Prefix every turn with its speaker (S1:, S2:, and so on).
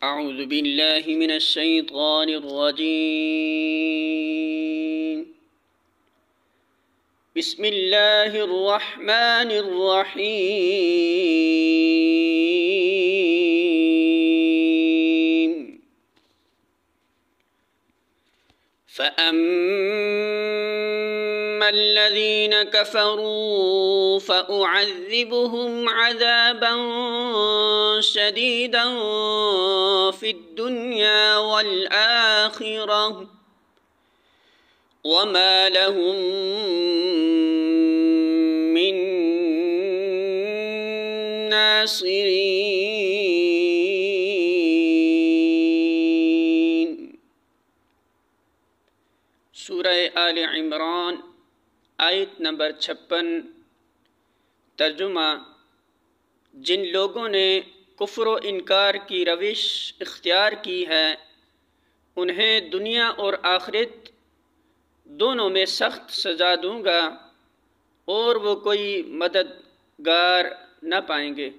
S1: अऊज़ु बिल्लाहि मिनश शैतानिर रजीम। बिस्मिल्लाहिर रहमानिर रहीम। फ़अम्मल्लज़ीन कफ़रू फ़अुअज़्ज़िबुहुम अज़ाबन शदीदन फ़िद्दुन्या वल आख़िरह वमा लहुम मिन नासिरीन। सूरह आले इमरान आयत नंबर 56। तर्जुमा: जिन लोगों ने कुफ्र व इनकार की रविश इख्तियार की है उन्हें दुनिया और आखिरत दोनों में सख्त सज़ा दूँगा और वो कोई मददगार न पाएंगे।